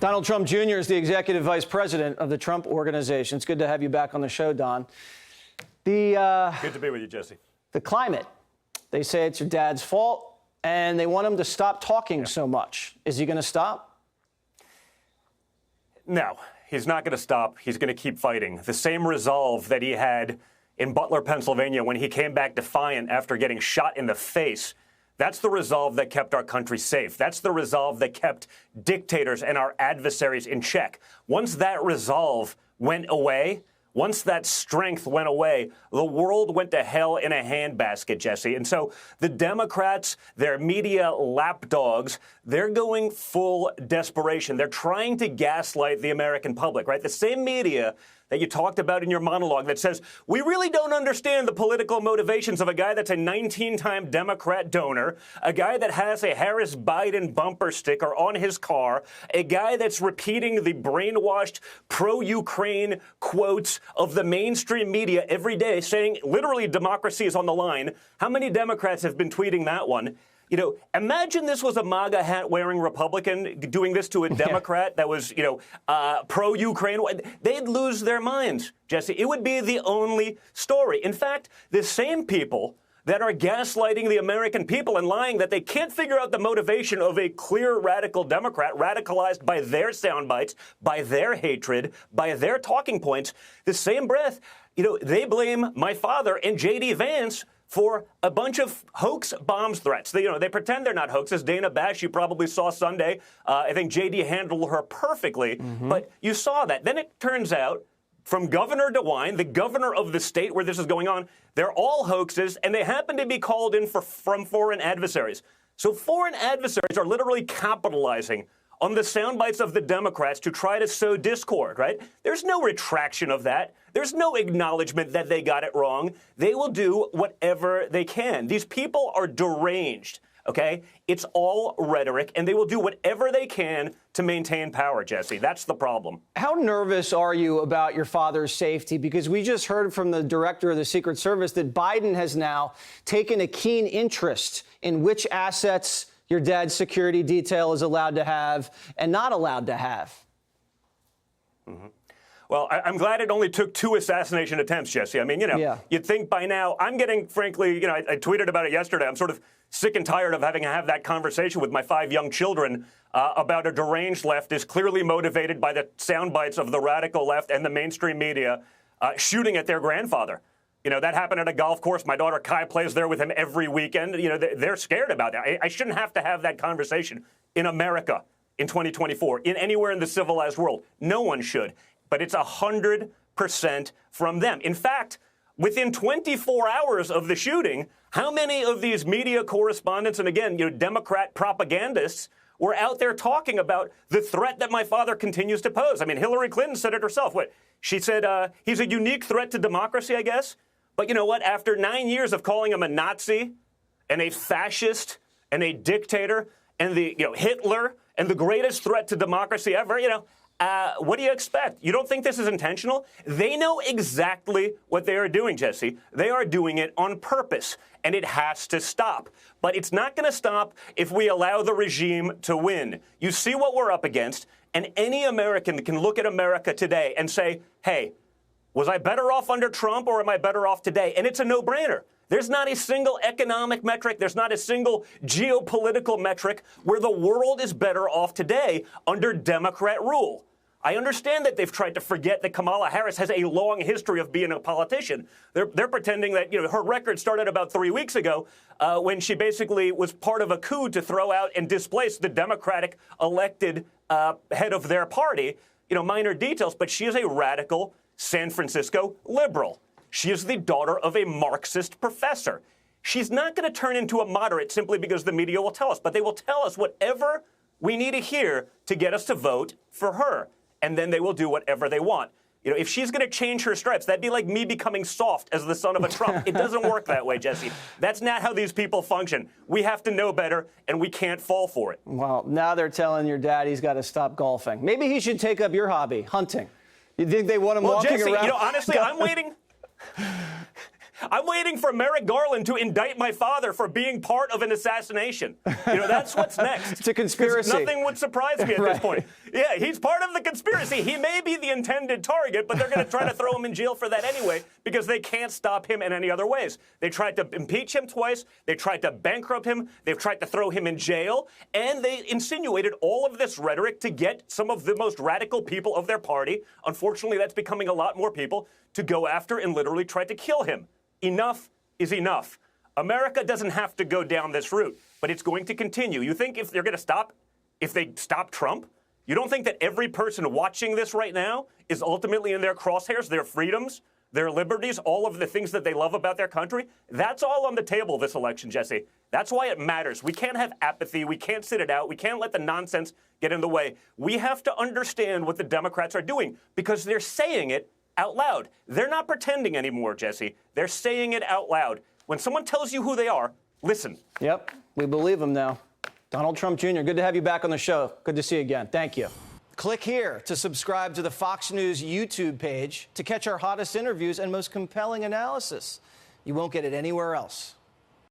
Donald Trump Jr. is the executive vice president of the Trump Organization. It's good to have you back on the show, Don. Good to be with you, Jesse. The climate. They say it's your dad's fault, and they want him to stop talking so much. Is he going to stop? No, he's not going to stop. He's going to keep fighting. The same resolve that he had in Butler, Pennsylvania, when he came back defiant after getting shot in the face. That's the resolve that kept our country safe. That's the resolve that kept dictators and our adversaries in check. Once that resolve went away, once that strength went away, the world went to hell in a handbasket, Jesse. And so the Democrats, their media lapdogs, they're going full desperation. They're trying to gaslight the American public, right? The same media that you talked about in your monologue that says, we really don't understand the political motivations of a guy that's a 19-time Democrat donor, a guy that has a Harris-Biden bumper sticker on his car, a guy that's repeating the brainwashed pro-Ukraine quotes of the mainstream media every day saying literally democracy is on the line. How many Democrats have been tweeting that one? You know, imagine this was a MAGA hat-wearing Republican doing this to a Democrat that was, pro-Ukraine. They'd lose their minds, Jesse. It would be the only story. In fact, the same people that are gaslighting the American people and lying that they can't figure out the motivation of a clear radical Democrat radicalized by their sound bites, by their hatred, by their talking points, the same breath, they blame my father and J.D. Vance for a bunch of hoax bombs threats. They pretend they're not hoaxes. Dana Bash, you probably saw Sunday. I think J.D. handled her perfectly, but you saw that. Then it turns out, from Governor DeWine, the governor of the state where this is going on, they're all hoaxes, and they happen to be called in from foreign adversaries. So foreign adversaries are literally capitalizing on the sound bites of the Democrats to try to sow discord, right? There's no retraction of that. There's no acknowledgement that they got it wrong. They will do whatever they can. These people are deranged, okay? It's all rhetoric, and they will do whatever they can to maintain power, Jesse. That's the problem. How nervous are you about your father's safety? Because we just heard from the director of the Secret Service that Biden has now taken a keen interest in which assets your dad's security detail is allowed to have and not allowed to have. Well, I'm glad it only took 2 assassination attempts, Jesse. I mean, you'd think by now, I'm getting, frankly, I tweeted about it yesterday. I'm sort of sick and tired of having to have that conversation with my 5 young children about a deranged left is clearly motivated by the sound bites of the radical left and the mainstream media shooting at their grandfather. That happened at a golf course. My daughter Kai plays there with him every weekend. They're scared about that. I shouldn't have to have that conversation in America in 2024, in anywhere in the civilized world. No one should. But it's 100% from them. In fact, within 24 hours of the shooting, how many of these media correspondents and, again, Democrat propagandists were out there talking about the threat that my father continues to pose? I mean, Hillary Clinton said it herself. She said he's a unique threat to democracy, I guess. But you know what? After 9 years of calling him a Nazi and a fascist and a dictator and the Hitler and the greatest threat to democracy ever, what do you expect? You don't think this is intentional? They know exactly what they are doing, Jesse. They are doing it on purpose, and it has to stop. But it's not going to stop if we allow the regime to win. You see what we're up against, and any American can look at America today and say, hey, was I better off under Trump or am I better off today? And it's a no-brainer. There's not a single economic metric. There's not a single geopolitical metric where the world is better off today under Democrat rule. I understand that they've tried to forget that Kamala Harris has a long history of being a politician. They're pretending that her record started about 3 weeks ago when she basically was part of a coup to throw out and displace the Democratic elected head of their party. Minor details, but she is a radical San Francisco liberal. She is the daughter of a Marxist professor. She's not going to turn into a moderate simply because the media will tell us, but they will tell us whatever we need to hear to get us to vote for her. And then they will do whatever they want. If she's going to change her stripes, that'd be like me becoming soft as the son of a Trump. It doesn't work that way, Jesse. That's not how these people function. We have to know better, and we can't fall for it. Well, now they're telling your dad he's got to stop golfing. Maybe he should take up your hobby, hunting. You think they want him walking Jesse, around? honestly, I'm waiting. I'm waiting for Merrick Garland to indict my father for being part of an assassination. That's what's next. It's a conspiracy. Nothing would surprise me at this point. Yeah, he's part of the conspiracy. He may be the intended target, but they're going to try to throw him in jail for that anyway because they can't stop him in any other ways. They tried to impeach him twice. They tried to bankrupt him. They've tried to throw him in jail. And they insinuated all of this rhetoric to get some of the most radical people of their party, unfortunately that's becoming a lot more people, to go after and literally try to kill him. Enough is enough. America doesn't have to go down this route, but it's going to continue. You think if they're going to stop, if they stop Trump, you don't think that every person watching this right now is ultimately in their crosshairs, their freedoms, their liberties, all of the things that they love about their country? That's all on the table this election, Jesse. That's why it matters. We can't have apathy. We can't sit it out. We can't let the nonsense get in the way. We have to understand what the Democrats are doing because they're saying it out loud. They're not pretending anymore, Jesse. They're saying it out loud. When someone tells you who they are, listen. Yep, we believe them now. Donald Trump Jr., good to have you back on the show. Good to see you again. Thank you. Click here to subscribe to the Fox News YouTube page to catch our hottest interviews and most compelling analysis. You won't get it anywhere else.